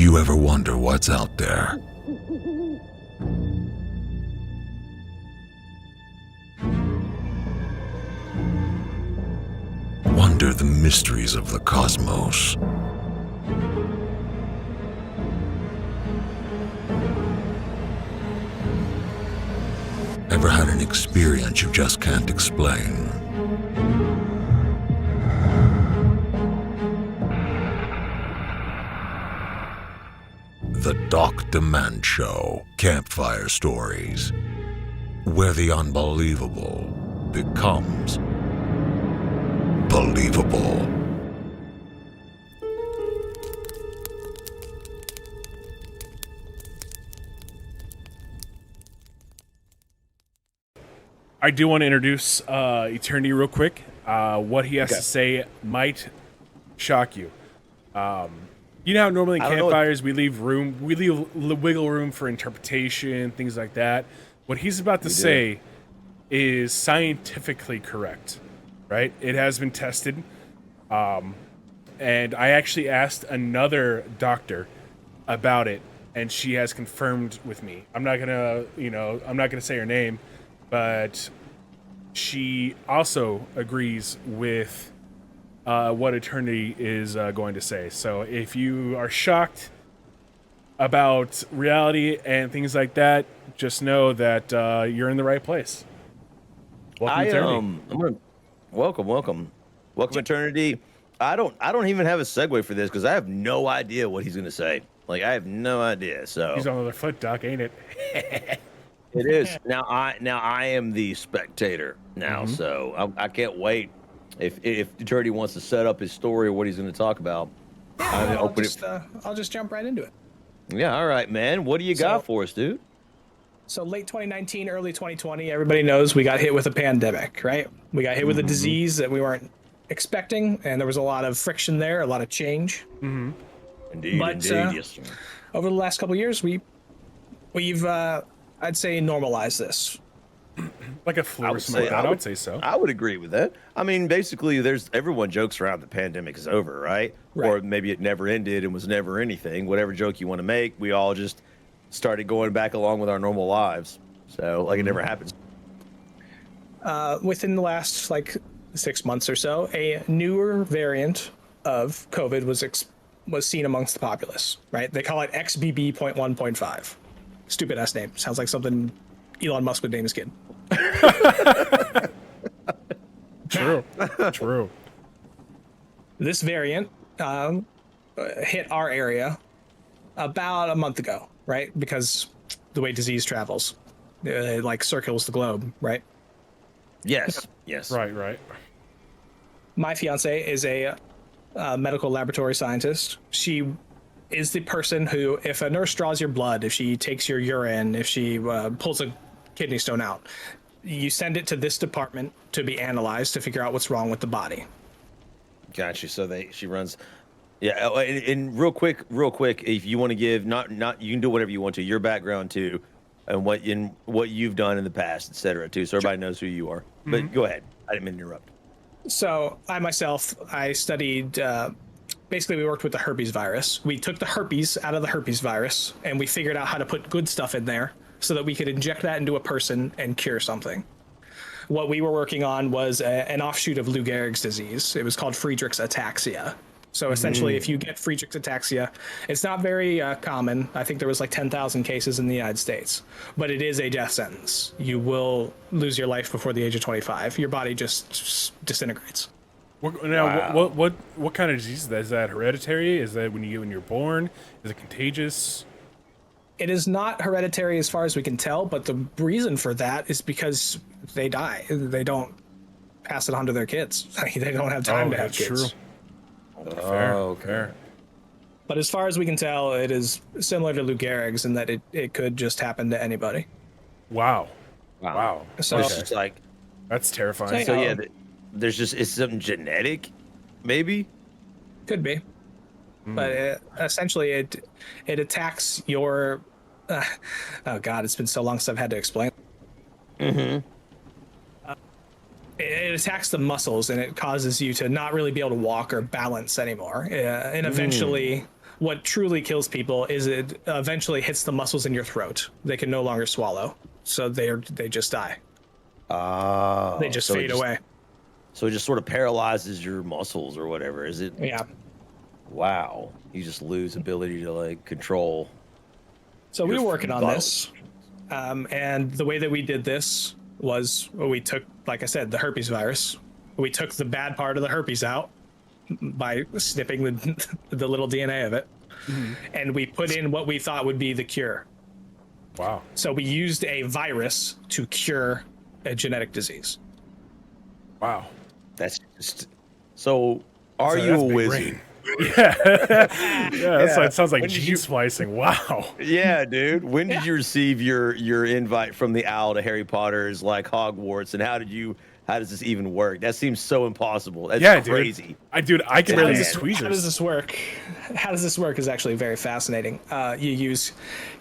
you ever wonder what's out there? Wonder the mysteries of the cosmos? Ever had an experience you just can't explain? The Doc Demand Show, Campfire Stories, where the unbelievable becomes believable. I do want to introduce Eternity real quick. What he has to say might shock you. You know how normally in campfires we leave wiggle room for interpretation, things like that. What he's about to say is scientifically correct, right? It has been tested. And I actually asked another doctor about it, and she has confirmed with me. I'm not gonna say her name, but she also agrees with what Eternity is going to say. So if you are shocked about reality and things like that, just know that you're in the right place. Welcome, Eternity. Welcome, Eternity. I don't even have a segue for this because I have no idea what he's gonna say. Like, I have no idea. So he's on the other foot, Doc, ain't it? It is. Now I am the spectator now, so I can't wait. If Eternity wants to set up his story or what he's going to talk about, I'll just jump right into it. Yeah, all right, man. What do you got for us, dude? So late 2019, early 2020, everybody knows we got hit with a pandemic, right? We got hit with a disease that we weren't expecting, and there was a lot of friction there, a lot of change. Indeed, yes. Over the last couple of years, we've I'd say normalized this. Like a flu or something. I would say so. I would agree with that. I mean, basically, everyone jokes around the pandemic is over, right? Or maybe it never ended and was never anything. Whatever joke you want to make, we all just started going back along with our normal lives. So, like, it never happened. Within the last, 6 months or so, a newer variant of COVID was seen amongst the populace, right? They call it XBB.1.5. Stupid ass name. Sounds like something Elon Musk would name his kid. True. This variant hit our area about a month ago, right? Because the way disease travels, it circles the globe, right? Yes. Right. My fiance is a medical laboratory scientist. She is the person who, if a nurse draws your blood, if she takes your urine, if she pulls a kidney stone out, you send it to this department to be analyzed to figure out what's wrong with the body. Gotcha. So she runs. Yeah, and real quick, if you want to give not you can do whatever you want to, your background too, and what you've done in the past, etc. too, so everybody knows who you are. But go ahead. I didn't mean to interrupt. So I studied. Basically, we worked with the herpes virus. We took the herpes out of the herpes virus, and we figured out how to put good stuff in there so that we could inject that into a person and cure something. What we were working on was an offshoot of Lou Gehrig's disease. It was called Friedreich's ataxia. So essentially, if you get Friedreich's ataxia, it's not very common. I think there was 10,000 cases in the United States, but it is a death sentence. You will lose your life before the age of 25. Your body just disintegrates. Now, what kind of disease is that? Is that hereditary? Is that when you're born? Is it contagious? It is not hereditary as far as we can tell, but the reason for that is because they die. They don't pass it on to their kids. They don't have time to have kids. True. Fair. But as far as we can tell, it is similar to Lou Gehrig's in that it could just happen to anybody. Wow. So it's just that's terrifying. So yeah, it's something genetic, maybe. Could be. But essentially, it attacks your. Oh God, it's been so long since I've had to explain. It attacks the muscles and it causes you to not really be able to walk or balance anymore. And eventually, what truly kills people is it eventually hits the muscles in your throat. They can no longer swallow, so they just die. They just so fade away. So it just sort of paralyzes your muscles or whatever. Is it? Yeah. Wow. You just lose ability to like control. So we your were working on vitals. this, and the way that we did this was we took, like I said, the herpes virus. We took the bad part of the herpes out by snipping the little DNA of it, and we put in what we thought would be the cure. Wow. So we used a virus to cure a genetic disease. Wow. That's just. So, are So you that's a big wizard? brain. Yeah, it sounds like When did gene you- splicing. Wow. Yeah, dude. When did you receive your invite from the owl to Harry Potter's like Hogwarts, and how does this even work? That seems so impossible. That's Yeah, crazy. dude. I can barely Man. use How does tweezers. this work? How does this work is actually very fascinating. You use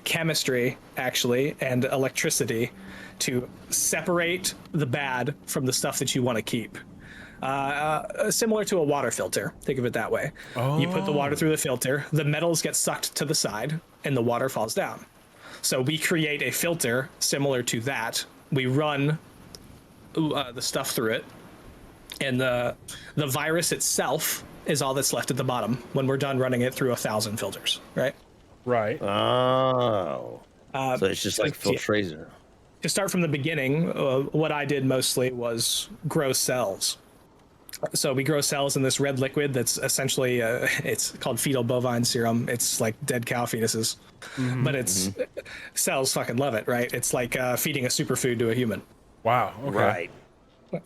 chemistry, actually, and electricity to separate the bad from the stuff that you want to keep. Similar to a water filter. Think of it that way. You put the water through the filter, the metals get sucked to the side, and the water falls down. So we create a filter similar to that. We run the stuff through it, and the virus itself is all that's left at the bottom when we're done running it through 1,000 filters, right? Right. Oh. So it's just like yeah. filtration. To start from the beginning, what I did mostly was grow cells. So we grow cells in this red liquid that's essentially it's called fetal bovine serum. It's like dead cow fetuses, but it's cells fucking love it, right? It's like feeding a superfood to a human. Wow. Okay. Right.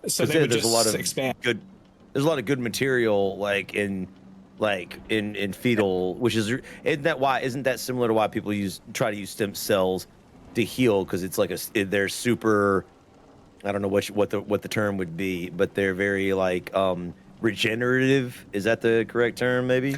So they would There's just a lot of expand. good. There's a lot of good material in fetal, which isn't that similar to why people try to use stem cells to heal, because it's like they're super. I don't know what the term would be, but they're very like regenerative. Is that the correct term? Maybe.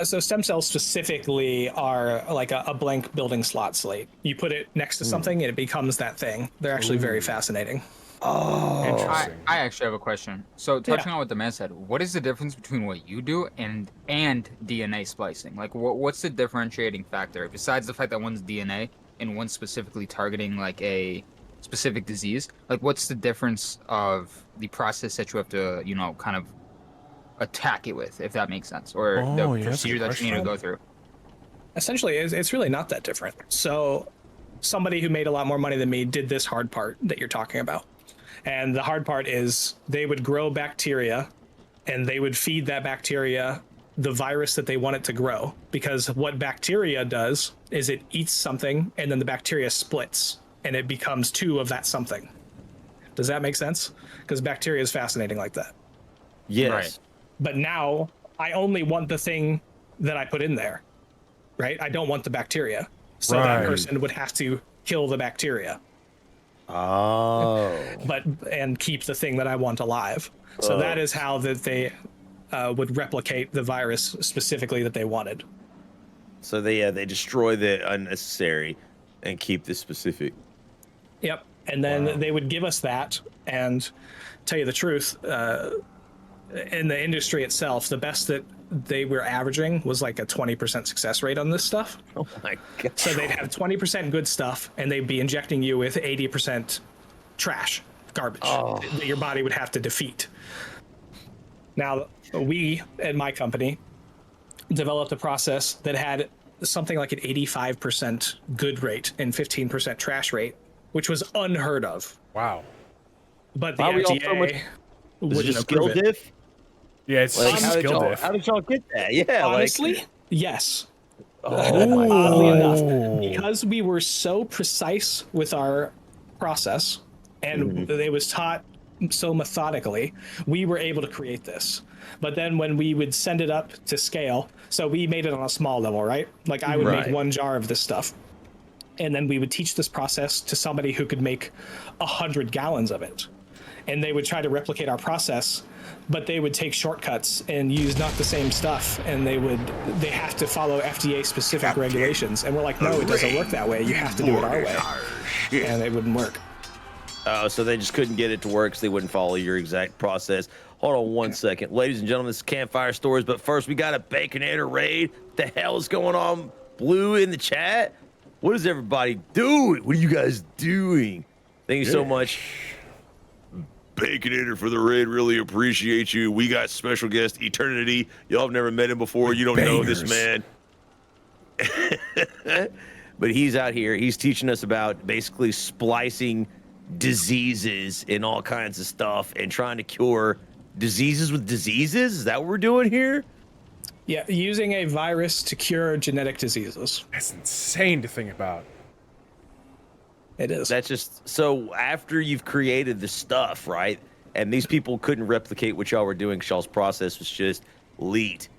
So stem cells specifically are like a blank building slot slate. You put it next to something and it becomes that thing. They're actually very fascinating. Oh, Interesting. I actually have a question. So touching on what the man said, what is the difference between what you do and DNA splicing? Like, what's the differentiating factor besides the fact that one's DNA and one's specifically targeting like a specific disease? Like, what's the difference of the process that you have to, kind of attack it with, if that makes sense, or Oh, the yeah, that's a procedure good that you need to question. go through? Essentially, it's really not that different. So somebody who made a lot more money than me did this hard part that you're talking about. And the hard part is they would grow bacteria and they would feed that bacteria the virus that they want it to grow. Because what bacteria does is it eats something and then the bacteria splits and it becomes two of that something. Does that make sense? Because bacteria is fascinating like that. yes. Right. But now I only want the thing that I put in there, right? I don't want the bacteria. So that Right. person would have to kill the bacteria, Oh. and keep the thing that I want alive. So that is how that they would replicate the virus specifically that they wanted. So they destroy the unnecessary and keep the specific. Yep. And then they would give us that, and tell you the truth, in the industry itself, the best that they were averaging was like a 20% success rate on this stuff. Oh my god. So they'd have 20% good stuff, and they'd be injecting you with 80% trash, garbage that your body would have to defeat. Now, we at my company developed a process that had something like an 85% good rate and 15% trash rate, which was unheard of. Wow. But the Why are we all so FDA much- Is it wouldn't just skill approve it. diff? Yeah, it's Like, just how did skill diff. y'all get that? Yeah, Honestly, yes. oh my Oddly god. enough, because we were so precise with our process and it was taught so methodically, we were able to create this. But then when we would send it up to scale, so we made it on a small level, right? Like I would Right. make one jar of this stuff. And then we would teach this process to somebody who could make 100 gallons of it. And they would try to replicate our process, but they would take shortcuts and use not the same stuff. And they have to follow FDA specific regulations. And we're like, no, it doesn't work that way. You have to do it our way. And it wouldn't work. So they just couldn't get it to work, so they wouldn't follow your exact process. Hold on one second. Ladies and gentlemen, this is Campfire Stories, but first we got a Baconator raid. What the hell is going on? Blue in the chat? What is everybody doing? What are you guys doing? Thank you so much. Baconator for the raid. Really appreciate you. We got special guest Eternity. Y'all have never met him before. You don't know this man. But he's out here. He's teaching us about basically splicing diseases and all kinds of stuff and trying to cure diseases with diseases. Is that what we're doing here? Yeah, using a virus to cure genetic diseases. That's insane to think about. It is. That's just so after you've created the stuff, right? And these people couldn't replicate what y'all were doing. Y'all's process was just elite,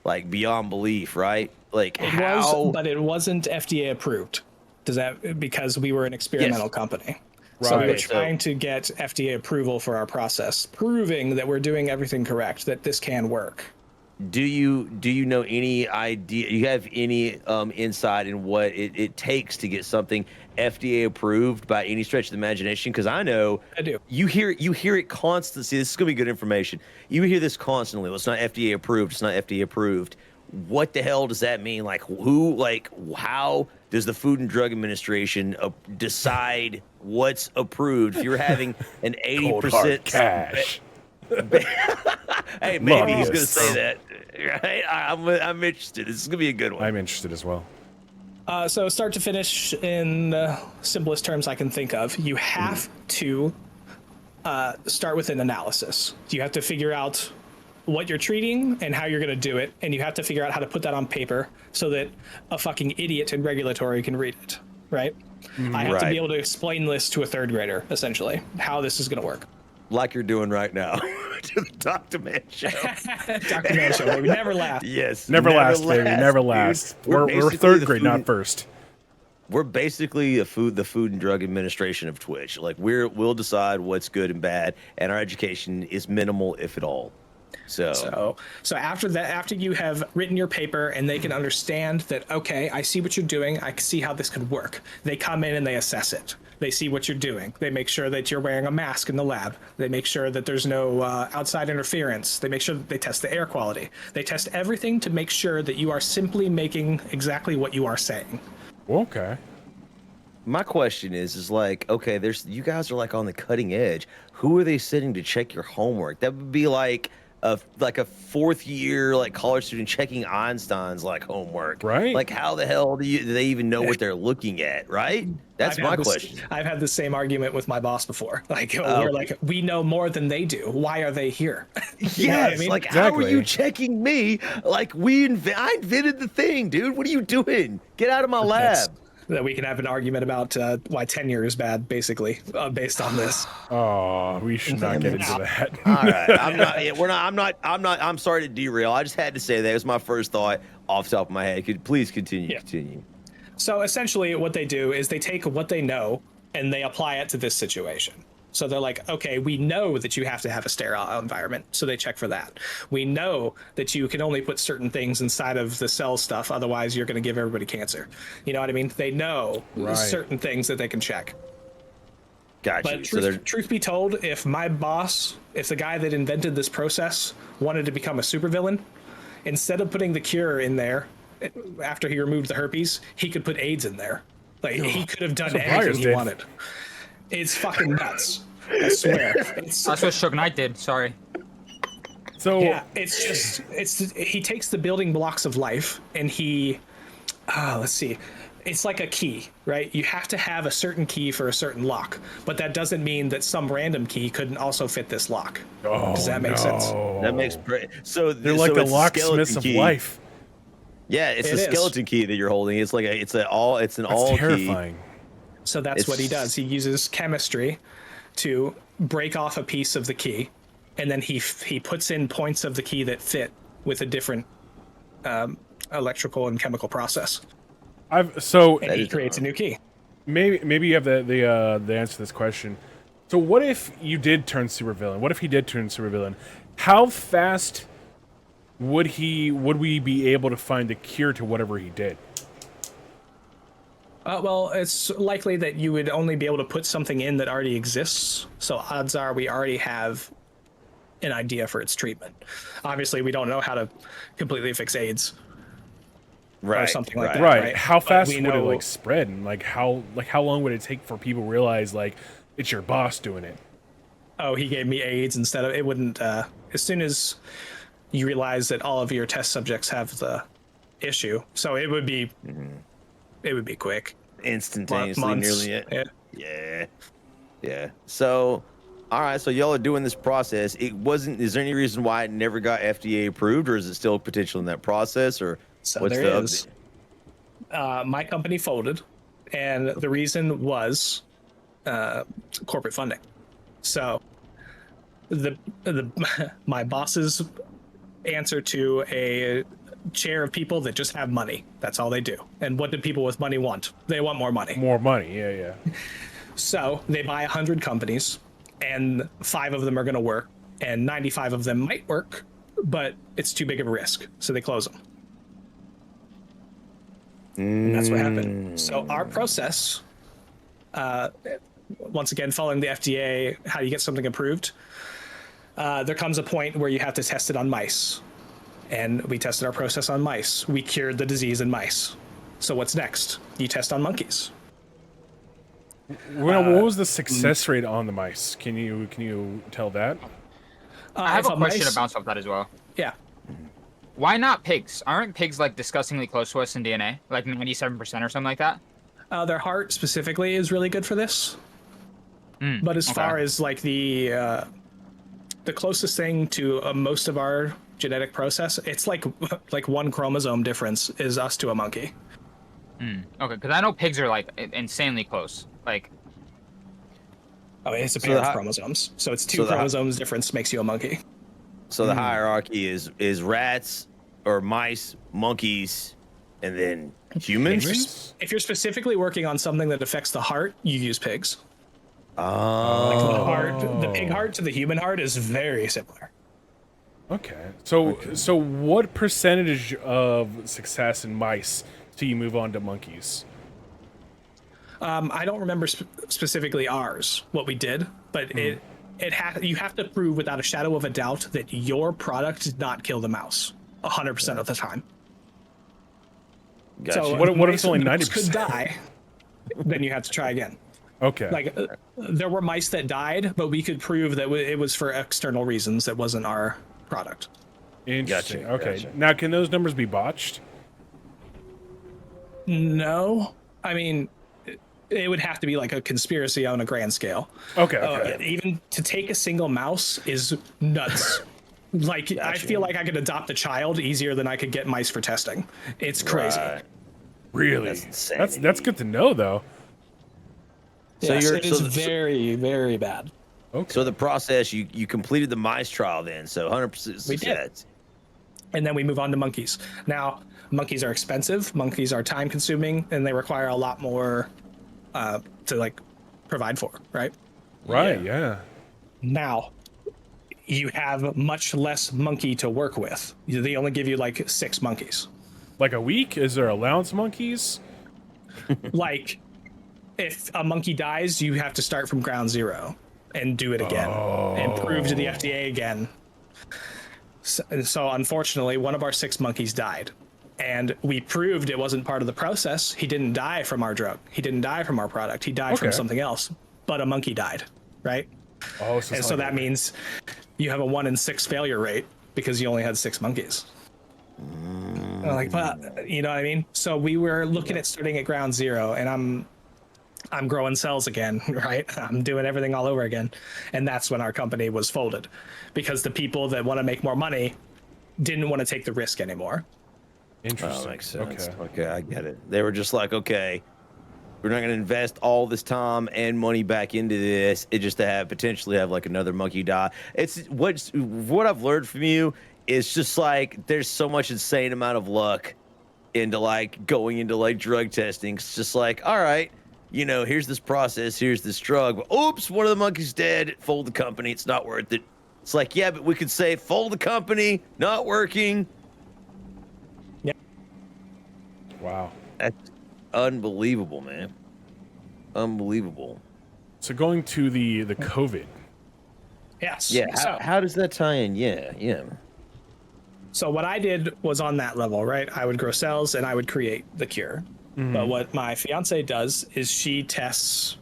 like beyond belief, right? Like It how? was, but it wasn't FDA approved. Does that because we were an experimental company? So we were Right. trying to get FDA approval for our process, proving that we're doing everything correct, that this can work. Do you know any idea? You have any insight in what it takes to get something FDA approved by any stretch of the imagination? Because I know I do. you hear it constantly. See, this is gonna be good information. You hear this constantly. Well, it's not FDA approved. It's not FDA approved. What the hell does that mean? Like who? Like how does the Food and Drug Administration decide what's approved? If you're having an 80% cash. Hey, maybe he's Love gonna this. say that. Right? I'm interested. This is gonna be a good one. I'm interested as well. So start to finish in the simplest terms I can think of. You have to start with an analysis. You have to figure out what you're treating and how you're going to do it, and you have to figure out how to put that on paper so that a fucking idiot in regulatory can read it, right? I have to Right. be able to explain this to a third grader, essentially, how this is going to work. Like you're doing right now to the Dr. Man show. Dr. Man Show, baby, never laugh. Yes. Never last, baby. Never dude. last. We're basically third the grade, food not and- first. We're basically the Food and Drug Administration of Twitch. Like we'll decide what's good and bad, and our education is minimal, if at all. So So after that, after you have written your paper and they can understand that, okay, I see what you're doing, I see how this could work. They come in and they assess it. They see what you're doing. They make sure that you're wearing a mask in the lab. They make sure that there's no outside interference. They make sure that they test the air quality. They test everything to make sure that you are simply making exactly what you are saying. Okay. my question is like, okay, you guys are like on the cutting edge. Who are they sitting to check your homework? That would be like a fourth year like college student checking Einstein's like homework. Right. Like how the hell do they even know what they're looking at? Right. That's my question. I've had the same argument with my boss before. Like Oh. we're like, we know more than they do. Why are they here? You know what I Yes, mean? like how are Exactly. you checking me? Like I invented the thing, dude. What are you doing? Get out of my That's- lab. that we can have an argument about why tenure is bad, basically, based on this. Oh, we should not get into that. All right, I'm not. Yeah, we're not. I'm not. I'm sorry to derail. I just had to say that. It was my first thought off the top of my head. Please continue. Yeah. Continue. So essentially, what they do is they take what they know and they apply it to this situation. So they're like, okay, we know that you have to have a sterile environment, so they check for that. We know that you can only put certain things inside of the cell stuff, otherwise you're going to give everybody cancer. You know what I mean? They know Right. certain things that they can check. Gotcha. But So they're truth be told, if my boss, if the guy that invented this process wanted to become a supervillain, instead of putting the cure in there after he removed the herpes, he could put AIDS in there. Like he could have done That's what anything Briars he did. wanted. It's fucking nuts. I swear. It's, That's what Suge Knight did. Sorry. So yeah, he takes the building blocks of life and let's see. It's like a key, right? You have to have a certain key for a certain lock, but that doesn't mean that some random key couldn't also fit this lock. Does that make sense? that makes so They're like the it's a locksmiths skeleton of key. life. Yeah, it's It a is. skeleton key that you're holding. It's like it's an That's all terrifying. So that's what he does. He uses chemistry to break off a piece of the key, and then he puts in points of the key that fit with a different electrical and chemical process, And That he is creates a new key. maybe you have the answer to this question. So what if you did turn supervillain? What if he did turn supervillain? How fast would we be able to find a cure to whatever he did? Well, it's likely that you would only be able to put something in that already exists. So odds are we already have an idea for its treatment. Obviously, we don't know how to completely fix AIDS or something like that. Right. How But fast we would it know- like spread, and how long would it take for people to realize like it's your boss doing it? Oh, he gave me AIDS instead of it wouldn't. As soon as you realize that all of your test subjects have the issue, so it would be quick. Instantaneously, Months. nearly it. Yeah. Yeah. So, all right. So y'all are doing this process. It wasn't. Is there any reason why it never got FDA approved, or is it still potential in that process, or So what's there the is. My company folded, and the reason was corporate funding. So the my boss's answer to a chair of people that just have money. That's all they do. And what do people with money want? They want more money. More money. Yeah. So they buy 100 companies, and 5 of them are going to work, and 95 of them might work, but it's too big of a risk. So they close them. And that's what happened. So our process, once again, following the FDA, how you get something approved, there comes a point where you have to test it on mice. And we tested our process on mice. We cured the disease in mice. So what's next? You test on monkeys. What was the success rate on the mice? Can you tell that? I have if a question mice- to bounce off that as well. Yeah. Why not pigs? Aren't pigs like disgustingly close to us in DNA, like 97% or something like that? Their heart specifically is really good for this. But as far as like the closest thing to most of our genetic process, it's like one chromosome difference is us to a monkey. Okay, because I know pigs are like insanely close. Like, Oh, it's a So pair the of hi- chromosomes. So it's 2 so the hi- chromosomes difference makes you a monkey. So the hierarchy is rats or mice, monkeys, and then humans. If you're specifically working on something that affects the heart, you use pigs. Oh, The pig heart to the human heart is very similar. Okay. So what percentage of success in mice do you move on to monkeys? I don't remember specifically ours what we did, but you have to prove without a shadow of a doubt that your product did not kill the mouse 100% of the time. gotcha. So What if mice- it's only mice 90%? could die, then you have to try again. Okay. Like there were mice that died, but we could prove that it was for external reasons. That wasn't our product. Interesting. Gotcha, Okay. gotcha. Now, can those numbers be botched? No, I mean, it would have to be like a conspiracy on a grand scale. Okay. Even to take a single mouse is nuts. Like, I feel like I could adopt a child easier than I could get mice for testing. It's crazy. Right. Really? That's insane. That's good to know, though. So Yes, you're it is so, very, very bad. Okay. so the process you completed the mice trial then, so 100% success. We did. And then we move on to monkeys. Now, monkeys are expensive. Monkeys are time consuming, and they require a lot more to like provide for, right? Right. Yeah. Now, you have much less monkey to work with. They only give you like 6 monkeys. Like a week? Is there allowance monkeys? Like, if a monkey dies, you have to start from ground zero and do it again and prove to the FDA again. So unfortunately, one of our 6 monkeys died. And we proved it wasn't part of the process. He didn't die from our drug. He didn't die from our product. He died from Okay. something else. But a monkey died, right? Oh, And so that means you have a 1 in 6 failure rate because you only had 6 monkeys. And I'm like, but you know what I mean? So we were looking at starting at ground zero, and I'm growing cells again, right? I'm doing everything all over again. And that's when our company was folded because the people that want to make more money didn't want to take the risk anymore. Interesting. Oh, makes sense. Okay. Okay, I get it. They were just like, okay, we're not going to invest all this time and money back into this. It just to have potentially have like another monkey die. It's what I've learned from you is just like there's so much insane amount of luck into like going into like drug testing. It's just like, all right, you know, here's this process, here's this drug. But, oops, one of the monkeys dead. Fold the company. It's not worth it. It's like, yeah, but we could say fold the company, not working. Wow. unbelievable, man. Unbelievable. So going to the COVID. Yes. Yeah. So, How does that tie in? Yeah. Yeah. so what I did was on that level, right? I would grow cells and I would create the cure. But what my fiance does is she tests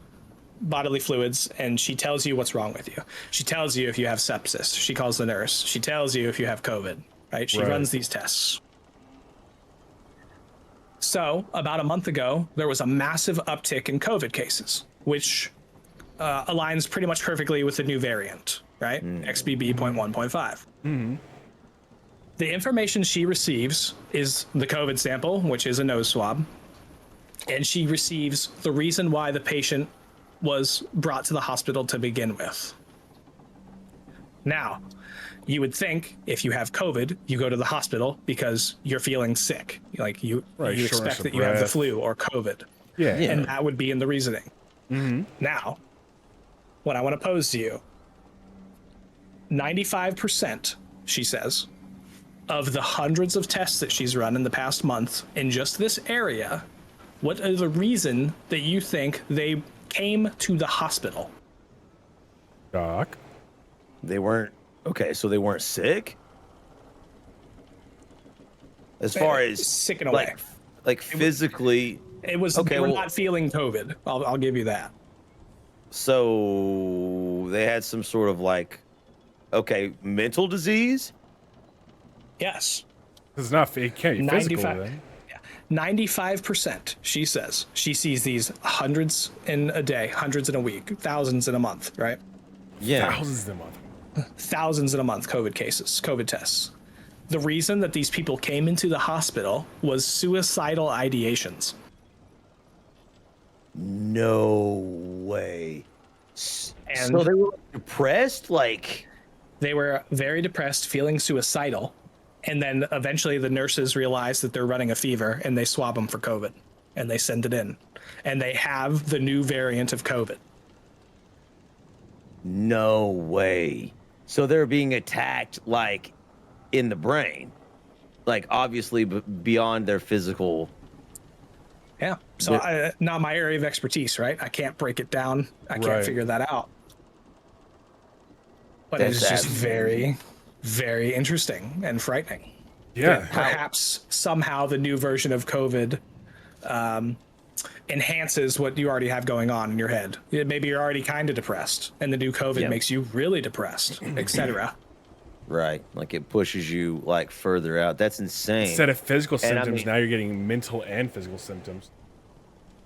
bodily fluids and she tells you what's wrong with you. She tells you if you have sepsis. She calls the nurse. She tells you if you have COVID, right? She Right. runs these tests. So about a month ago, there was a massive uptick in COVID cases, which aligns pretty much perfectly with the new variant, right? XBB.1.5. The information she receives is the COVID sample, which is a nose swab, and she receives the reason why the patient was brought to the hospital to begin with. Now, you would think if you have COVID, you go to the hospital because you're feeling sick. Like you Right, shortness expect of that you have the breath. flu or COVID. Yeah. Yeah. And that would be in the reasoning. Now, what I want to pose to you, 95%, she says, of the hundreds of tests that she's run in the past month in just this area, what is the reason that you think they came to the hospital? Doc. They weren't okay. So they weren't sick. As far as Sick in a way. like physically. It was Okay, they were well- not feeling COVID. I'll give you that. So they had some sort of like, okay, mental disease. Yes. It's not. It can't be physical 95 then. 95%, she says. She sees these hundreds in a day, hundreds in a week, thousands in a month, right? Yeah. Thousands a month. Thousands in a month COVID cases, COVID tests. The reason that these people came into the hospital was suicidal ideations. No way. And So they were depressed, like. they were very depressed, feeling suicidal. And then eventually the nurses realize that they're running a fever and they swab them for COVID and they send it in. And they have the new variant of COVID. No way. So they're being attacked like in the brain, like obviously beyond their physical. Yeah. So not my area of expertise, right? I can't break it down. I can't Right. figure that out. But That's it's just sad. very, very interesting and frightening. Yeah. Perhaps somehow the new version of COVID enhances what you already have going on in your head. Maybe you're already kind of depressed, and the new COVID Yeah. makes you really depressed, etc. Right. Like it pushes you like further out. That's insane. Instead of physical And I symptoms, mean- now you're getting mental and physical symptoms.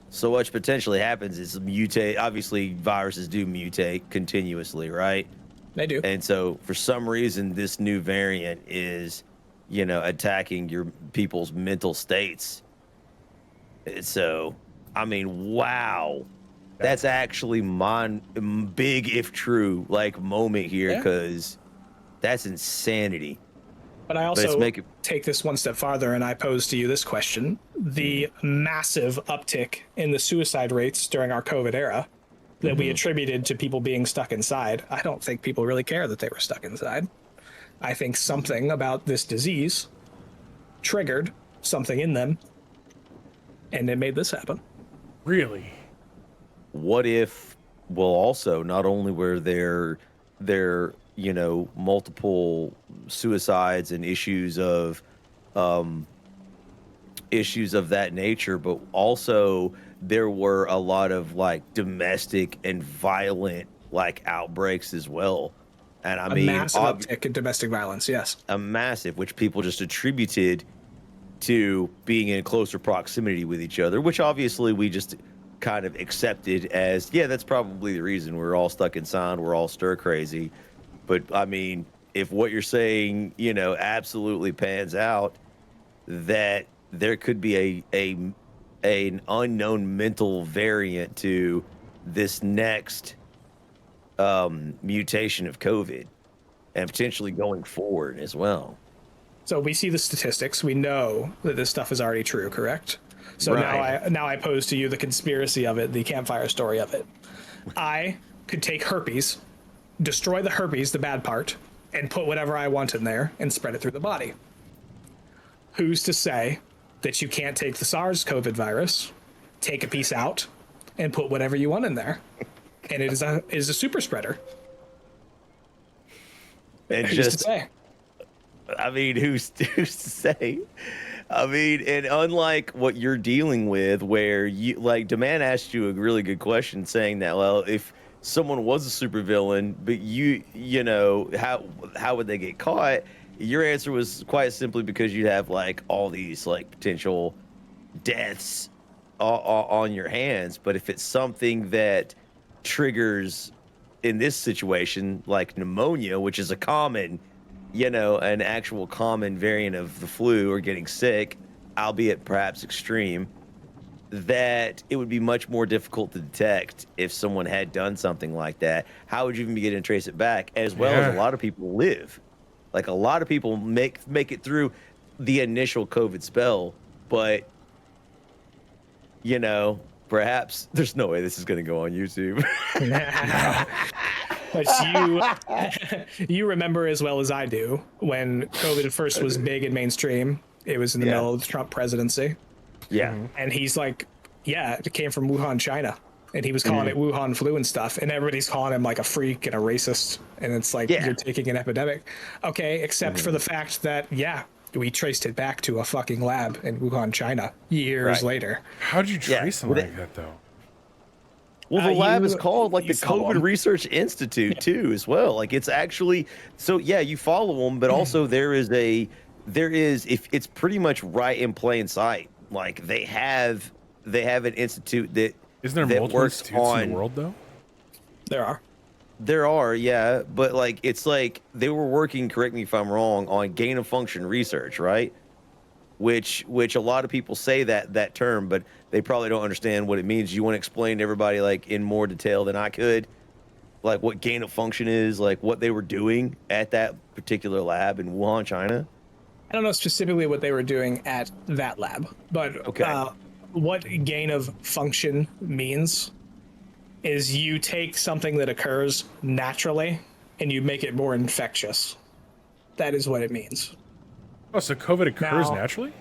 So what potentially happens is mutate. Obviously, viruses do mutate continuously, right? They do. And so for some reason, this new variant is, attacking your people's mental states. So, I mean, wow. That's actually big, if true, like moment here, Yeah. because that's insanity. But I let's also make it- take this one step farther and I pose to you this question. The massive uptick in the suicide rates during our COVID era that we attributed to people being stuck inside, I don't think people really care that they were stuck inside. I think something about this disease triggered something in them and it made this happen. Really? What if, well, also, not only were there multiple suicides and issues of that nature, but also there were a lot of like domestic and violent like outbreaks as well. And I A mean, massive uptick in domestic violence, yes. a massive, which people just attributed to being in closer proximity with each other, which obviously we just kind of accepted as, yeah, that's probably the reason we're all stuck inside, we're all stir crazy. But I mean, if what you're saying, absolutely pans out, that there could be an unknown mental variant to this next mutation of COVID, and potentially going forward as well. So we see the statistics. We know that this stuff is already true, correct? So Right. now I pose to you the conspiracy of it, the campfire story of it. I could take herpes, destroy the herpes, the bad part, and put whatever I want in there and spread it through the body. Who's to say that you can't take the SARS-CoV virus take a piece out and put whatever you want in there, and it is a super spreader. And Who's to just, say? I mean, who's to say? I mean, and unlike what you're dealing with, where you like, Demand asked you a really good question, saying that, well, if someone was a supervillain, but you know, how would they get caught? Your answer was quite simply because you have like all these like potential deaths on your hands. But if it's something that triggers, in this situation, like pneumonia, which is a common, you know, an actual common variant of the flu, or getting sick, albeit perhaps extreme, that it would be much more difficult to detect if someone had done something like that. How would you even begin to trace it back? As well as a lot of people live. Like, a lot of people make it through the initial COVID spell, but, you know, perhaps there's no way this is going to go on YouTube. But you remember as well as I do when COVID first was big and mainstream. It was in the middle of the Trump presidency. Yeah. And he's like, yeah, it came from Wuhan, China. And he was calling it Wuhan flu and stuff. And everybody's calling him like a freak and a racist. And it's like, you're taking an epidemic. Okay, except for the fact that, yeah, we traced it back to a fucking lab in Wuhan, China years later. How'd you trace something like that, though? Well, the lab is you- called like you the follow COVID 'em. Research Institute too, as well. Like, it's actually, so yeah, you follow them, but also there is if it's pretty much right in plain sight. Like, they have an institute that Isn't there that multiple works institutes in on the world, though? There are. yeah, but like, it's like they were working, correct me if I'm wrong, on gain of function research, right? Which a lot of people say that term, but they probably don't understand what it means. You want to explain to everybody, like, in more detail than I could, like, what gain of function is, like what they were doing at that particular lab in Wuhan, China? I don't know specifically what they were doing at that lab, but what gain of function means is you take something that occurs naturally and you make it more infectious. That is what it means. Oh, so COVID occurs Now- naturally?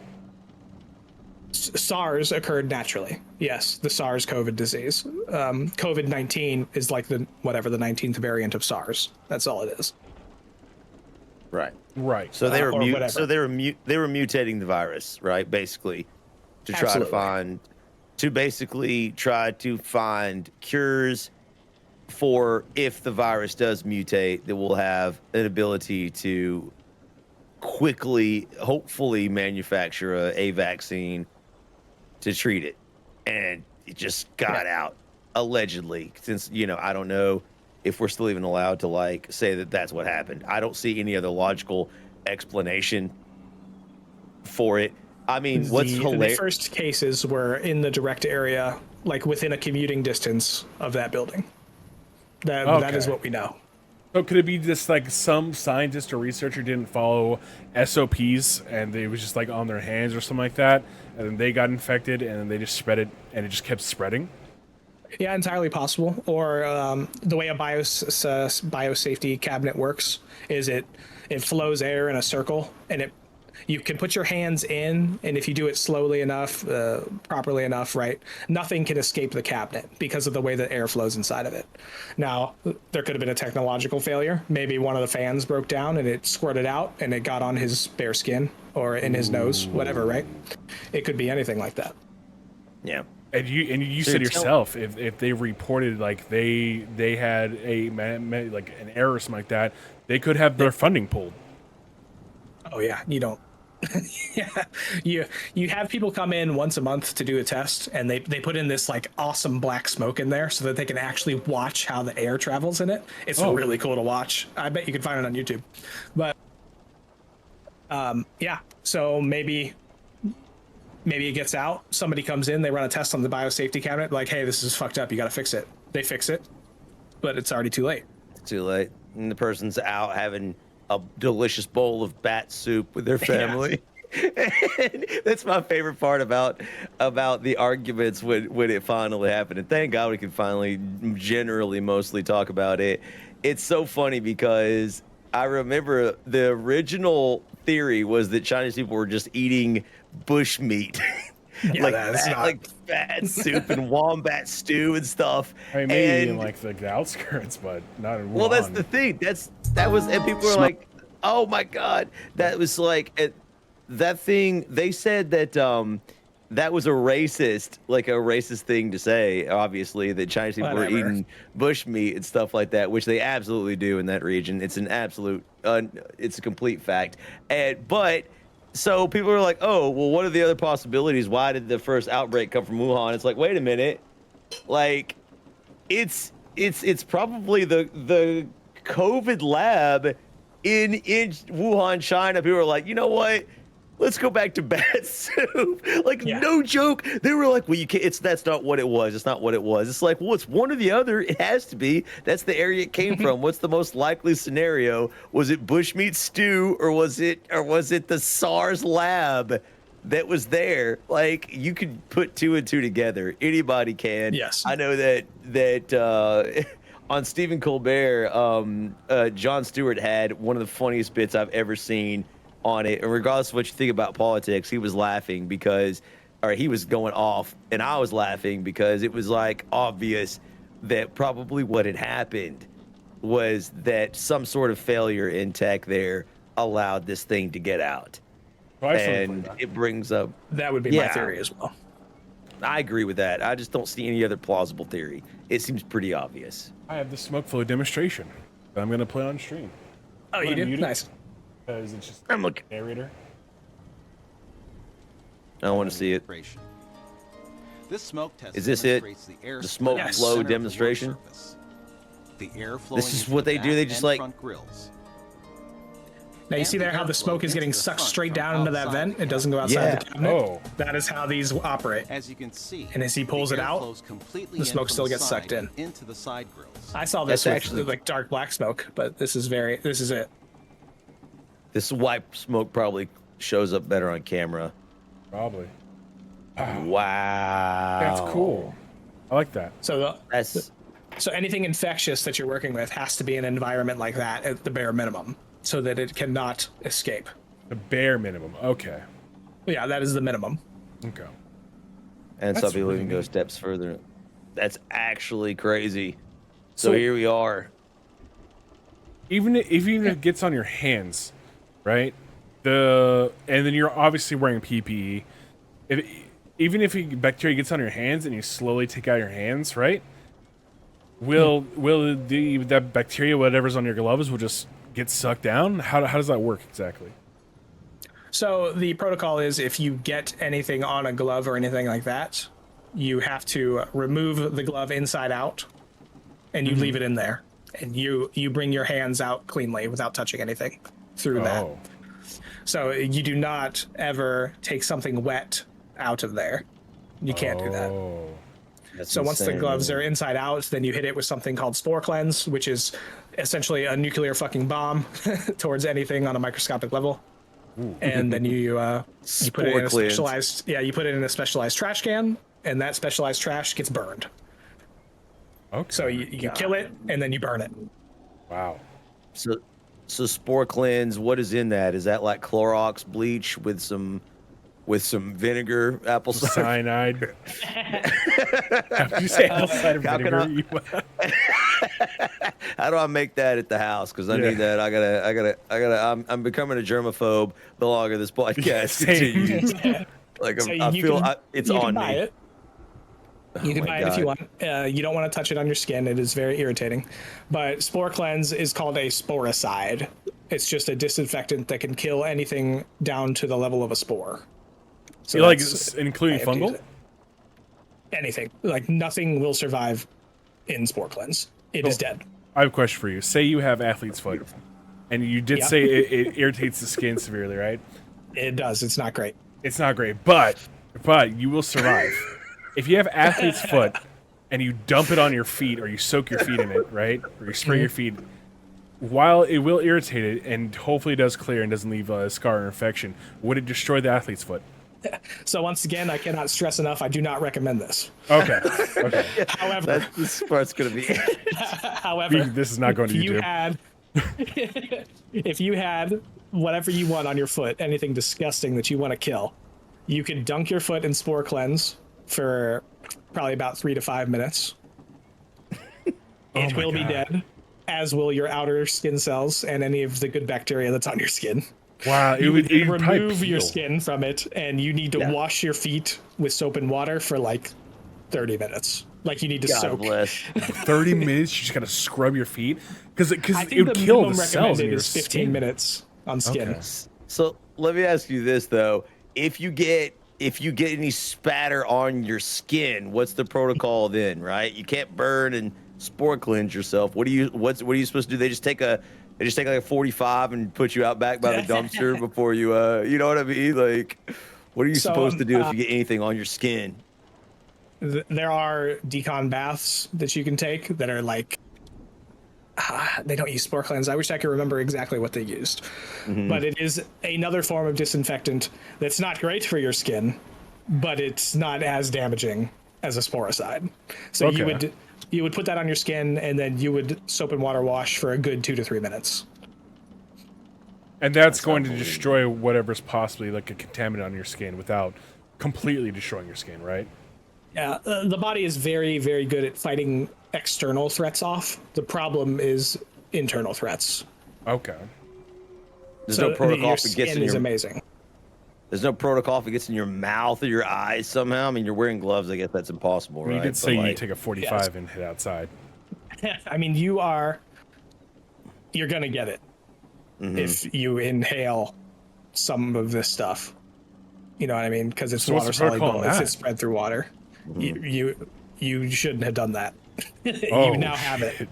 SARS occurred naturally. Yes, the SARS COVID disease. COVID-19 is like the 19th variant of SARS. That's all it is. Right. Right. So they were or whatever. so they were mutating the virus, right? Basically, to try to find cures for, if the virus does mutate, that we'll have an ability to quickly, hopefully, manufacture a vaccine to treat it. And it just got out, allegedly, since, you know, I don't know if we're still even allowed to, like, say that that's what happened. I don't see any other logical explanation for it. I mean, what's The hilarious? first cases were in the direct area, like within a commuting distance of that building. That is Okay. what we know. So could it be just like some scientist or researcher didn't follow SOPs and they was just like on their hands or something like that, and then they got infected and then they just spread it and it just kept spreading? Yeah, entirely possible. Or the way a biosafety cabinet works is it flows air in a circle, and you can put your hands in, and if you do it slowly enough, properly enough, right, nothing can escape the cabinet because of the way that air flows inside of it. Now, there could have been a technological failure. Maybe one of the fans broke down and it squirted out and it got on his bare skin or in his nose, whatever, right? It could be anything like that. Yeah. And you So said you're tell- yourself, if they reported like they had like an error or something like that, they could have their funding pulled. Oh yeah, you don't. Yeah, you have people come in once a month to do a test, and they put in this like awesome black smoke in there so that they can actually watch how the air travels in it. It's really cool to watch. I bet you can find it on YouTube. But yeah, so maybe it gets out. Somebody comes in, they run a test on the biosafety cabinet, like, hey, this is fucked up. You got to fix it. They fix it, but it's already too late. It's too late. And the person's out having a delicious bowl of bat soup with their family. And that's my favorite part about the arguments when it finally happened. And thank God we can finally generally mostly talk about it. It's so funny because I remember the original theory was that Chinese people were just eating bush meat. Yeah, that's not. like fat soup and wombat stew and stuff. I mean, maybe in And like the outskirts, but not in Wuhan. well, that's the thing. And people were like, "Oh my god, that was like that thing." They said that that was a racist thing to say. Obviously, that Chinese people were eating bush meat and stuff like that, which they absolutely do in that region. It's an absolute, it's a complete fact. But so people are like, "Oh, well, what are the other possibilities? Why did the first outbreak come from Wuhan?" It's like, wait a minute, like it's probably the COVID lab in Wuhan, China. People are like, you know what? Let's go back to bat soup. Like, no joke. They were like, well, you can't, that's not what it was. It's not what it was. It's like, well, it's one or the other. It has to be. That's the area it came from. What's the most likely scenario? Was it bushmeat stew or was it the SARS lab that was there? Like, you could put two and two together. Anybody can. Yes. I know that on Stephen Colbert, Jon Stewart had one of the funniest bits I've ever seen on it. And regardless of what you think about politics, he was laughing he was going off, and I was laughing because it was like obvious that probably what had happened was that some sort of failure in tech there allowed this thing to get out. And it brings up... That would be my theory as well. I agree with that. I just don't see any other plausible theory. It seems pretty obvious. I have the smoke flow demonstration that I'm going to play on stream. Oh, you do? Nice. Because it's just I'm looking. narrator. I want to see it. This smoke test Is this it? demonstrates the air The smoke spread flow center of the demonstration? work surface. The air flowing This is into what the they do. back They just and like front grills. Now you see there how the smoke is getting sucked straight down into that vent? It doesn't go outside the cabinet. Oh. That is how these operate. As you can see, And as he pulls the it air out, flows completely the in smoke from still the gets sucked side in. into the side grills. I saw this That's with like dark black smoke, but this is it. This is why smoke probably shows up better on camera. Probably. Wow. That's cool. I like that. So anything infectious that you're working with has to be in an environment like that at the bare minimum, so that it cannot escape. The bare minimum. Okay. Yeah, that is the minimum. Okay. And some That's people really even go neat. steps further. That's actually crazy. So So- here we are. Even if it gets on your hands, right? And then you're obviously wearing PPE. Even if bacteria gets on your hands and you slowly take out your hands, right? Will that bacteria, whatever's on your gloves, will just get sucked down? How does that work exactly? So the protocol is if you get anything on a glove or anything like that, you have to remove the glove inside out, and you leave it in there, and you bring your hands out cleanly without touching anything through that. Oh. So you do not ever take something wet out of there. You can't do that. Oh. That's So once the insane. gloves are inside out, then you hit it with something called spore cleanse, which is essentially a nuclear fucking bomb towards anything on a microscopic level. And then you put it in a cleanse. specialized trash can, and that specialized trash gets burned. Okay. So you kill it and then you burn it. Wow. So spore cleanse, what is in that? Is that like Clorox bleach with some vinegar, apple cider? Cyanide. Did you say apple cider How can vinegar? How do I make that at the house? Because I need that. I gotta. I'm becoming a germaphobe the longer this podcast continues. Like So it's you on can buy me. it. You can my buy it if you God. want. You don't want to touch it on your skin. It is very irritating. But spore cleanse is called a sporicide. It's just a disinfectant that can kill anything down to the level of a spore. So You like that's- including I have to use fungal? it. Anything. Like nothing will survive in spore cleanse. It is dead. I have a question for you. Say you have athlete's foot, and you did Yeah. say it irritates the skin severely, right? It does. It's not great. It's not great, but you will survive. If you have athlete's foot and you dump it on your feet or you soak your feet in it, right? Or you spray your feet, while it will irritate it and hopefully it does clear and doesn't leave a scar or infection, would it destroy the athlete's foot? So once again, I cannot stress enough, I do not recommend this. Okay. Okay. However, This part's gonna be. however, This is not going to if you YouTube. had if you had whatever you want on your foot, anything disgusting that you want to kill, You can dunk your foot in spore cleanse for probably about 3 to 5 minutes. It will be dead, as will your outer skin cells and any of the good bacteria that's on your skin. Wow, You would it would probably remove your peel. skin from it, and you need to wash your feet with soap and water for like 30 minutes. Like you need to God soak. bless. 30 minutes, you just gotta scrub your feet because I it think would the kill minimum the cells in recommended your is 15 skin. minutes on skin. Okay. So let me ask you this though: if you get any spatter on your skin, what's the protocol then? Right? You can't burn and spore cleanse yourself. What are you supposed to do? They just take like a 45 and put you out back by the dumpster before you you know what I mean? Like, what are you supposed to do if you get anything on your skin? There are decon baths that you can take that are like they don't use spore cleanse. I wish I could remember exactly what they used, but it is another form of disinfectant that's not great for your skin, but it's not as damaging as a sporicide. So you would put that on your skin, and then you would soap and water wash for a good 2 to 3 minutes. And that's going to destroy whatever's possibly like a contaminant on your skin without completely destroying your skin, right? Yeah, the body is very, very good at fighting external threats off. The problem is internal threats. Okay. There's no protocol your if it gets skin in is your. amazing. There's no protocol if it gets in your mouth or your eyes somehow. I mean, you're wearing gloves. I guess that's impossible, Well, right? you did say you like, take a 45 and hit outside. I mean, you're gonna get it if you inhale some of this stuff. You know what I mean? Because it's So what's water the protocol soluble. on that? It's spread through water. You shouldn't have done that. Oh, You now have it.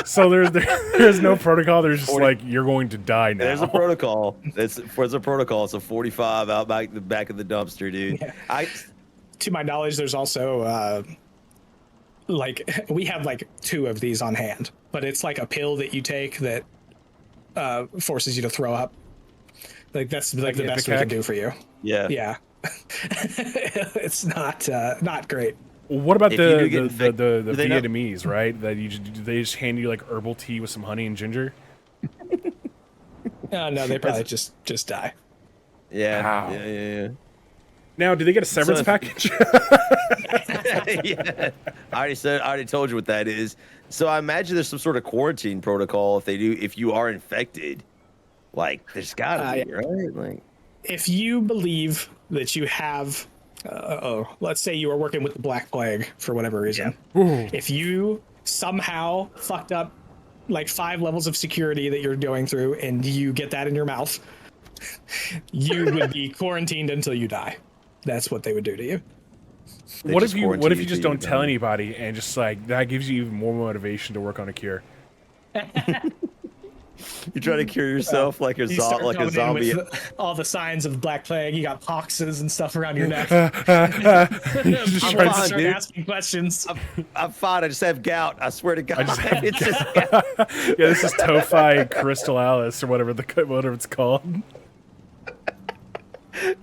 So there's no protocol. There's just like you're going to die now. There's a protocol. There's a protocol. It's a 45 out back the back of the dumpster, dude. Yeah. To my knowledge, there's also like we have like 2 of these on hand, but it's like a pill that you take that forces you to throw up. Like that's like the best we can do for you. Yeah. Yeah. It's not great. What about If the you do get infect- the do they not- Vietnamese, right? That they just hand you like herbal tea with some honey and ginger. No, they probably just die. Yeah. Wow. Yeah. Now, do they get a severance if- package? Yeah. I already told you what that is. So I imagine there's some sort of quarantine protocol if you are infected. Like there's gotta be, right? Like If you believe that you have, let's say you are working with the Black Plague for whatever reason. If you somehow fucked up like 5 levels of security that you're going through and you get that in your mouth, you would be quarantined until you die. That's what they would do to you. What if just you quarantine just till don't you tell die. anybody and just like that gives you even more motivation to work on a cure? you try to cure yourself like a You start like a coming in zombie. with all the signs of Black Plague. You got poxes and stuff around your neck. Just People trying to fine, start dude. asking questions. I'm fine. I just have gout. I swear to God. It's just Yeah, this is Tophi Crystallis or whatever it's called.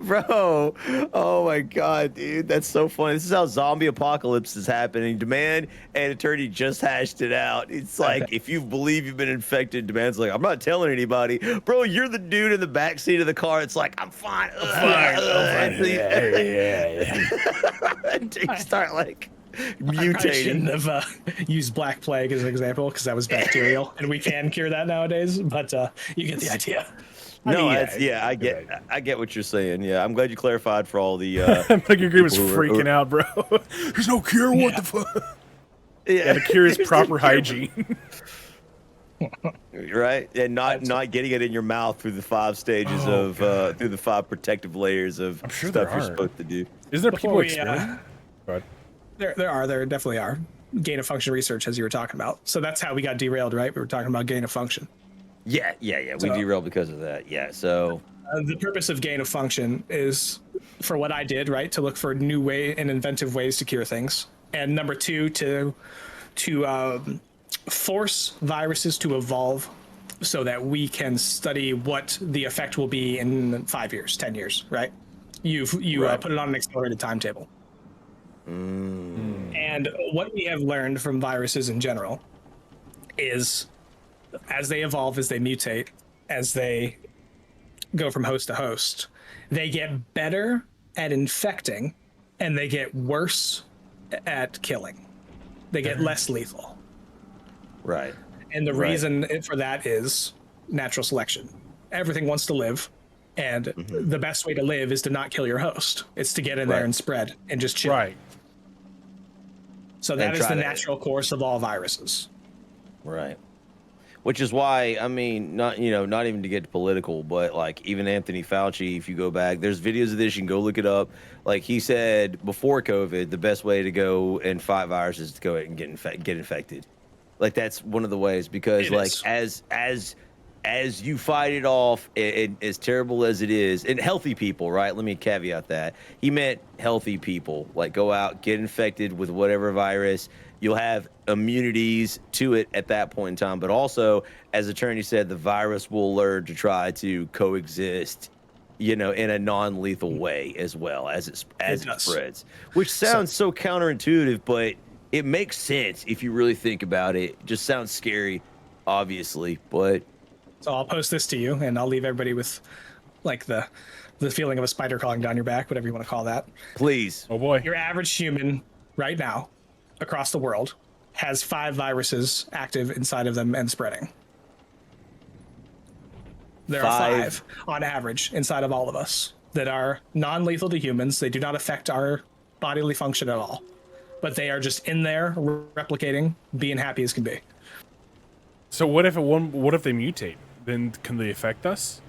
Bro, oh my God, dude, that's so funny. This is how zombie apocalypse is happening. Demand and Attorney just hashed it out. It's like, if you believe you've been infected, Demand's like, I'm not telling anybody. Bro, you're the dude in the back seat of the car. It's like, I'm fine. You start like I shouldn't mutating. have used Black Plague as an example because that was bacterial, and we can cure that nowadays. But you get the idea. No, mean, it's, yeah, I get what you're saying. Yeah, I'm glad you clarified for all the. Like your group is people who are- freaking out, bro. There's no cure. What the fuck? Yeah, The cure is proper hygiene. right? And not getting it in your mouth through the 5 stages through the 5 protective layers of sure stuff there you're are. supposed to do. Is there Before people we, experimenting? Go ahead. There definitely are gain of function research, as you were talking about. So that's how we got derailed, right? We were talking about gain of function. Yeah. We So- derailed because of that. Yeah. So The purpose of gain of function is, for what I did, right, to look for new way and inventive ways to cure things, and number 2, to force viruses to evolve so that we can study what the effect will be in 5 years, 10 years, right? You Right. put it on an accelerated timetable. And what we have learned from viruses in general is, as they evolve, as they mutate, as they go from host to host, they get better at infecting and they get worse at killing. They get less lethal. Right. And the Right. reason for that is natural selection. Everything wants to live, and the best way to live is to not kill your host. It's to get in there Right. and spread and just chill. Right. So that And is try the to- natural course of all viruses. Right. Which is why, I mean, not even to get political, but like even Anthony Fauci, if you go back, there's videos of this, you can go look it up. Like he said before COVID, the best way to go and fight viruses is to go ahead and get infected. Like that's one of the ways, because It like is. as you fight it off, and as terrible as it is, and healthy people, right? Let me caveat that. He meant healthy people. Like go out, get infected with whatever virus. You'll have immunities to it at that point in time. But also, as Attorney said, the virus will learn to try to coexist, in a non-lethal way as well as it does. spreads. Which sounds so counterintuitive, but it makes sense if you really think about it. It just sounds scary, obviously, but So I'll post this to you, and I'll leave everybody with like the feeling of a spider crawling down your back, whatever you want to call that. please. Oh boy. Your average human right now across the world has 5 viruses active inside of them and spreading. There are 5 on average inside of all of us that are non-lethal to humans. They do not affect our bodily function at all, but they are just in there replicating, being happy as can be. So what if they mutate? Then can they affect us?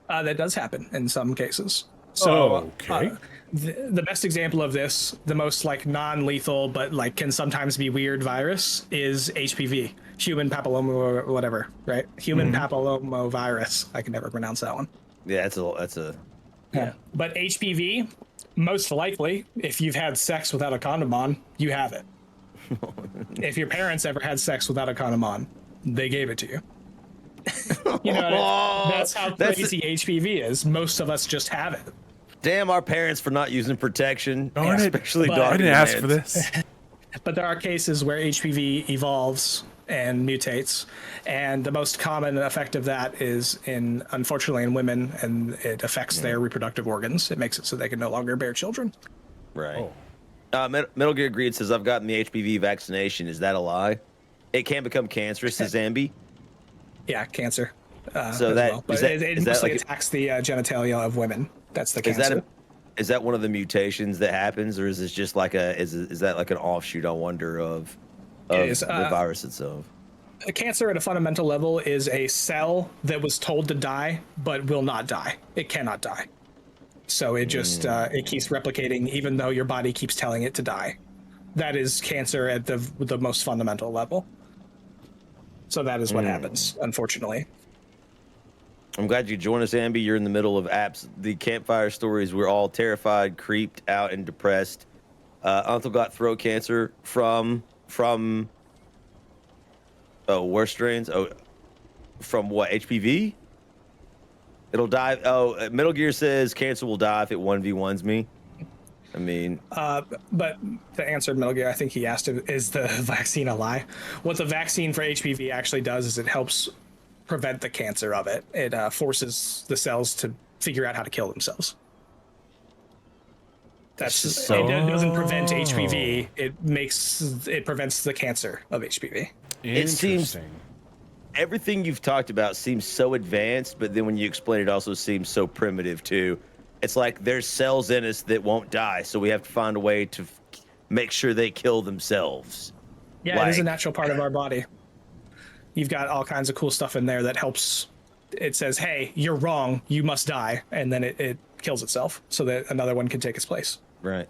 That does happen in some cases. So, Okay. the best example of this, the most like non-lethal but like can sometimes be weird virus, is HPV, human papilloma or whatever, right? Human papillomavirus. I can never pronounce that one. Yeah, that's a Yeah. But HPV, most likely, if you've had sex without a condom on, you have it. If your parents ever had sex without a condom on, they gave it to you. That's how crazy HPV is. Most of us just have it. damn our parents for not using protection, Darn it. especially But- dog I didn't ask for demands. this. But there are cases where HPV evolves and mutates, and the most common effect of that is unfortunately in women, and it affects their reproductive organs. It makes it so they can no longer bear children. Right. Oh. Metal Gear Greed says, I've gotten the HPV vaccination. Is that a lie? It can become cancerous to Zambi. Yeah, cancer. So as that well. But is that, it is that mostly like attacks the genitalia of women. That's the is cancer. that is that one of the mutations that happens, or is this just like is that like an offshoot? I wonder of is, the virus itself. Cancer at a fundamental level is a cell that was told to die but will not die. It cannot die. So it just it keeps replicating even though your body keeps telling it to die. That is cancer at the most fundamental level. So that is what happens, unfortunately. I'm glad you joined us, Ambi. You're in the middle of the Campfire Stories. We're all terrified, creeped out, and depressed. Uncle got throat cancer from worse strains. From what? HPV? It'll die. Oh, Metal Gear says cancer will die if it 1v1s me. I mean, But to answer Metal Gear, I think he asked, is the vaccine a lie? What the vaccine for HPV actually does is it helps prevent the cancer of it. It forces the cells to figure out how to kill themselves. That's just it doesn't prevent HPV. It prevents the cancer of HPV. It seems- Interesting. everything you've talked about seems so advanced, but then when you explain it, also seems so primitive too. It's like there's cells in us that won't die, so we have to find a way to make sure they kill themselves. Yeah, it is a Like- natural part of our body. You've got all kinds of cool stuff in there that helps. It says, hey, you're wrong, you must die, and then it kills itself so that another one can take its place. Right.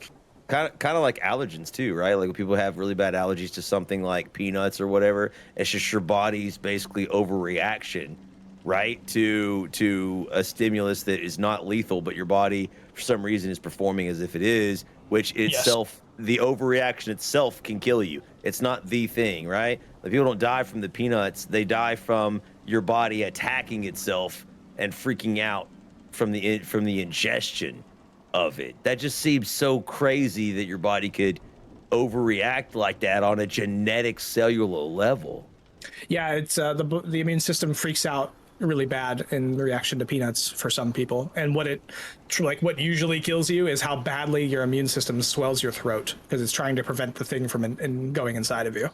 Kind of like allergens too, right? Like when people have really bad allergies to something like peanuts or whatever, it's just your body's basically overreaction, right? To a stimulus that is not lethal, but your body for some reason is performing as if it is, which itself, the overreaction itself can kill you. It's not the thing, right? Like people don't die from the peanuts, they die from your body attacking itself and freaking out from the ingestion of it. That just seems so crazy that your body could overreact like that on a genetic cellular level. Yeah, it's the immune system freaks out really bad in reaction to peanuts for some people. And what what usually kills you is how badly your immune system swells your throat because it's trying to prevent the thing from going inside of you.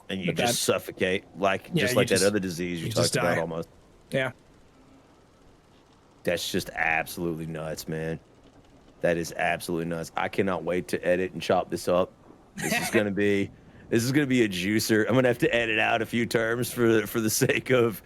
And you But just suffocate, just you like just- that other disease you just talked about die. almost. Yeah. That's just absolutely nuts, man. That is absolutely nuts. I cannot wait to edit and chop this up. This is gonna be a juicer. I'm gonna have to edit out a few terms for the sake of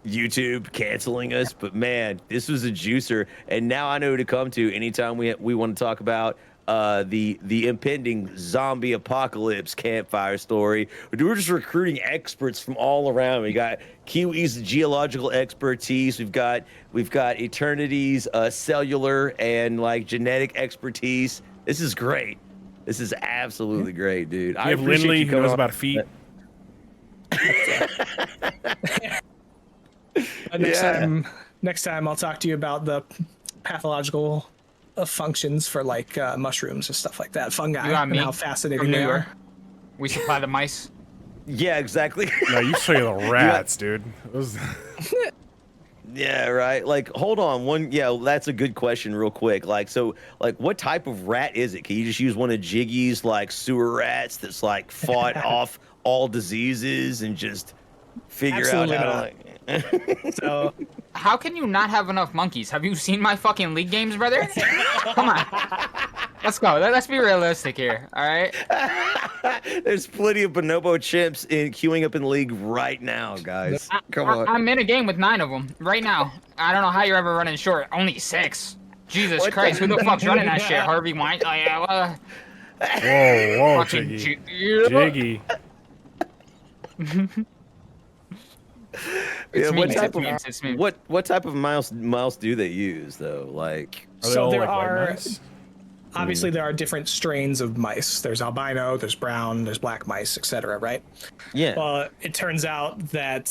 YouTube canceling us. But man, this was a juicer, and now I know who to come to anytime we want to talk about the impending zombie apocalypse campfire story. We're just recruiting experts from all around. We got Kiwi's geological expertise. We've got Eternity's cellular and like genetic expertise. This is great. This is absolutely great, dude. We have Lindley, who knows about feet. Next time I'll talk to you about the pathological functions for like mushrooms and stuff like that, fungi, You got and me how fascinating from New they York. are. We supply the mice. Yeah, exactly. No, you show you the rats, dude. Those... Yeah, right. Like, hold on. That's a good question, real quick. Like, so, like, what type of rat is it? Can you just use one of Jiggy's like sewer rats that's like fought off all diseases and just figure Absolutely out how not. to like? So How can you not have enough monkeys? Have you seen my fucking league games, brother? Come on. Let's go. Let's be realistic here, all right? There's plenty of bonobo chimps queuing up in the league right now, guys. Come on. I'm in a game with 9 of them right now. I don't know how you're ever running short. Only 6. Jesus What Christ, the- who the fuck's running that shit? Harvey Wine? Oh, yeah, Whoa, fucking Jiggy. yeah. Jiggy. It's me, what it's type me, of it's me. what type of mouse do they use though? Like, Are they So all there like white are- mice? obviously there are different strains of mice. There's albino, there's brown, there's black mice, etc. Right? yeah. Well, it turns out that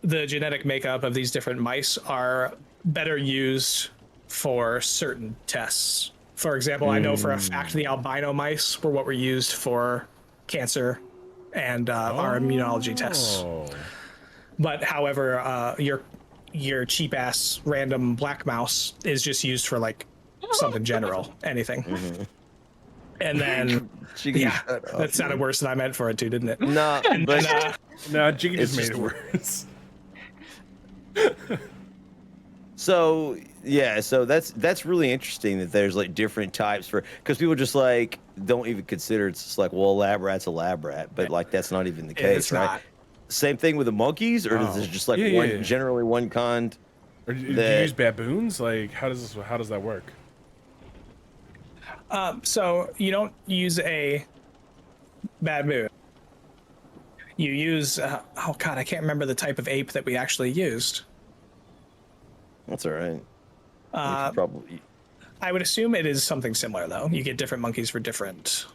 the genetic makeup of these different mice are better used for certain tests. For example, I know for a fact the albino mice were what were used for cancer and our immunology tests. Oh. But however, your cheap ass random black mouse is just used for like something general, anything. And then Jiggy, yeah, shut up, that sounded dude. worse than I meant for it to, didn't it? No, And but No, Jiggy just It's made it worse. so yeah, so that's really interesting that there's like different types for, because people just like don't even consider it's just like, well, a lab rat's a lab rat, but like that's not even the case, It's right? not. Same thing with the monkeys, or is Oh. this just like Yeah, one yeah. generally one kind? Or did you that- use baboons? Like, how does that work? So you don't use a baboon. You use oh god, I can't remember the type of ape that we actually used. That's all right. We could probably, I would assume it is something similar though. You get different monkeys for different.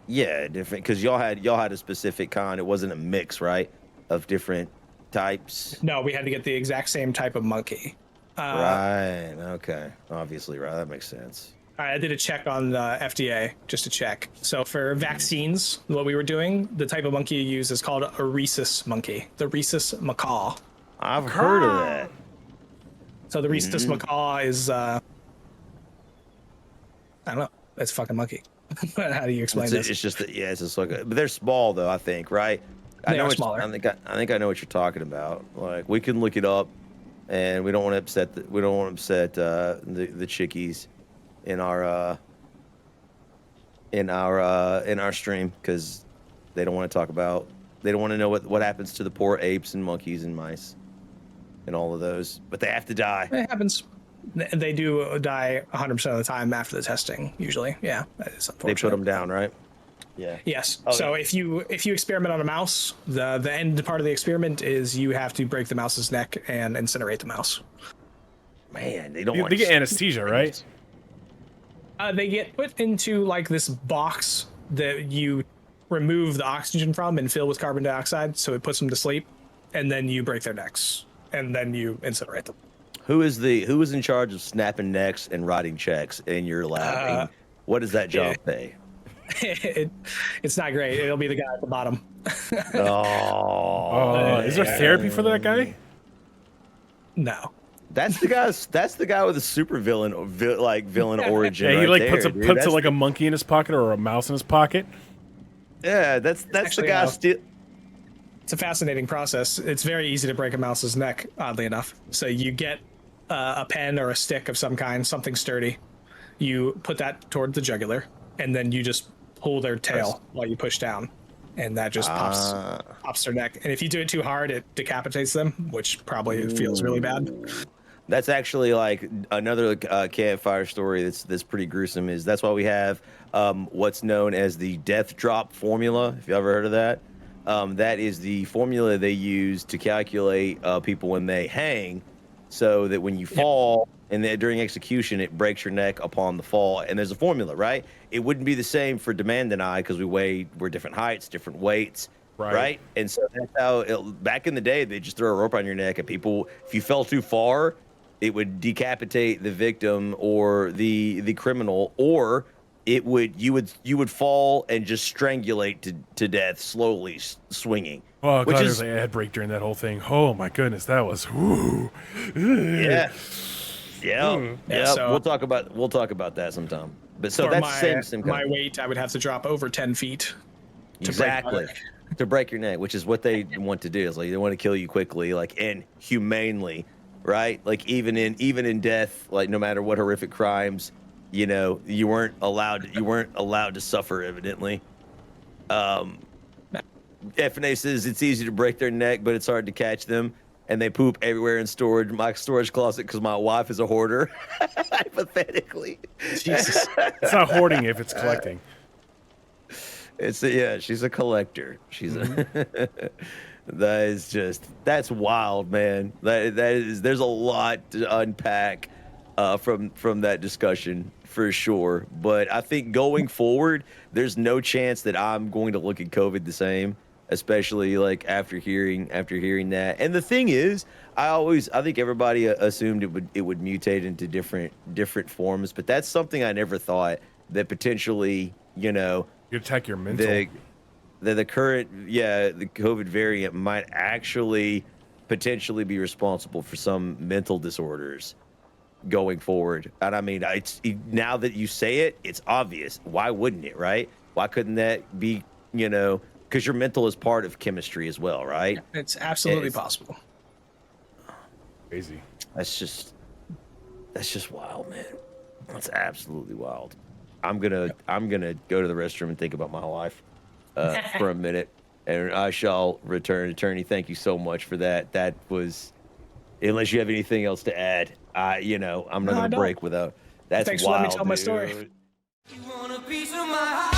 yeah, different, because y'all had a specific kind. It wasn't a mix, right, of different types. No, we had to get the exact same type of monkey. Right. Okay. Obviously, right. That makes sense. I did a check on the FDA just to check. So for vaccines, what we were doing, the type of monkey you use is called a rhesus monkey, the rhesus macaw. I've heard of that. So the rhesus macaw is I don't know, it's a fucking monkey. How do you explain It's, this? it's just that, yeah, it's just like, but they're small though. I think, right? I They know are what you- smaller. I think I know what you're talking about. Like, we can look it up, and we don't want to upset the chickies in our stream, because they don't want to talk about, they don't want to know what happens to the poor apes and monkeys and mice and all of those, but they have to die. It happens. They do die 100% of the time after the testing, usually. Yeah, that is They unfortunate. put them down, right? Yeah. Yes. Oh, So yeah. if you experiment on a mouse, the end part of the experiment is you have to break the mouse's neck and incinerate the mouse. Man, they don't They want get anesthesia, right? They get put into like this box that you remove the oxygen from and fill with carbon dioxide, so it puts them to sleep, and then you break their necks, and then you incinerate them. Who is in charge of snapping necks and writing checks in your lab? And what does that job pay? it's not great. It'll be the guy at the bottom. Oh, Is there therapy for that guy? No. that's the guy. That's the guy with the super villain origin. Yeah, he right like there, puts dude. puts That's like the- a monkey in his pocket or a mouse in his pocket. Yeah, that's the Actually, guy. It's a fascinating process. It's very easy to break a mouse's neck, oddly enough. So you get a pen or a stick of some kind, something sturdy. You put that toward the jugular, and then you just pull their tail while you push down, and that just pops their neck. And if you do it too hard, it decapitates them, which probably feels really bad. That's actually like another campfire story that's pretty gruesome. Is that's why we have what's known as the death drop formula. If you ever heard of that, that is the formula they use to calculate people when they hang, so that when you fall and then during execution it breaks your neck upon the fall. And there's a formula, right? It wouldn't be the same for Demand and I because we're different heights, different weights. Right. And so that's how back in the day, they just throw a rope on your neck and people, if you fell too far, it would decapitate the victim or the criminal, or you would fall and just strangulate to death slowly swinging. Oh which god, is, there's an ad break during that whole thing. Oh my goodness, that was yeah. Yeah. So- we'll talk about that sometime. But so For that's my, same my kind of, weight, I would have to drop over 10 feet. exactly to break your neck, which is what they want to do. Is like they want to kill you quickly, like, and humanely, right? Like even in death, like no matter what horrific crimes, you know, you weren't allowed to suffer. Evidently, FNA says it's easy to break their neck, but it's hard to catch them. And they poop everywhere in my storage closet because my wife is a hoarder. Hypothetically, Jesus. It's not hoarding if it's collecting. She's a collector. She's that's wild, man. There's a lot to unpack from that discussion for sure. But I think going forward, there's no chance that I'm going to look at COVID the same, especially like after hearing that. And the thing is, I think everybody assumed it would mutate into different forms, but that's something I never thought that potentially, you know, You attack your mental. the current the COVID variant might actually potentially be responsible for some mental disorders going forward. And I mean, now that you say it, it's obvious. Why wouldn't it, right? Why couldn't that be, you know, because your mental is part of chemistry as well, right? It's absolutely possible. Crazy. That's just wild, man. That's absolutely wild. I'm gonna go to the restroom and think about my life for a minute, and I shall return. Attorney, thank you so much for that. That was, unless you have anything else to add, I'm not gonna break without. That's Thanks wild. for letting me tell my story. Dude. You want a piece of my heart?